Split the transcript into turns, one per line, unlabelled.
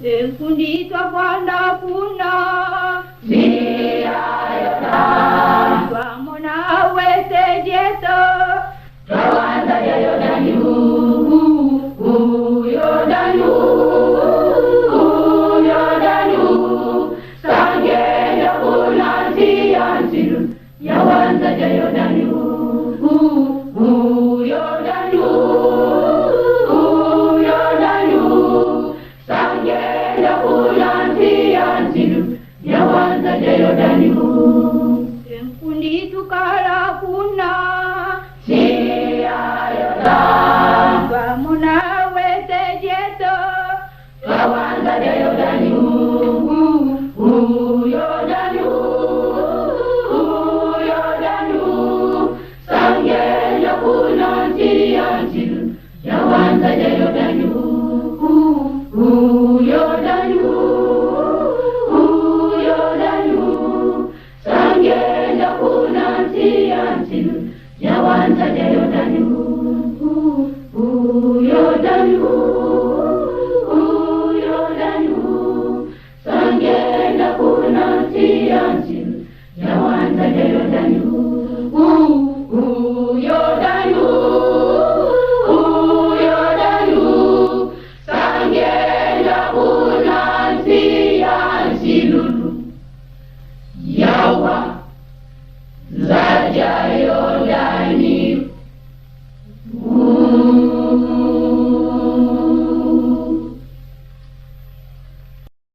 Enfunditwa kwanda kuna
Zia Yordani
Twamona wese jeto
Twawanza ya Yordani Yordani Yordani Sangenda kunanzi yanziru Yawanza ya Yordani Yordani Yordani Sangenda kunanzi yanziru Yawanza ya Yordani
Enfunditwa kuna
Zia Yordani
Twamona wese jeto
Twawanza ya Yordani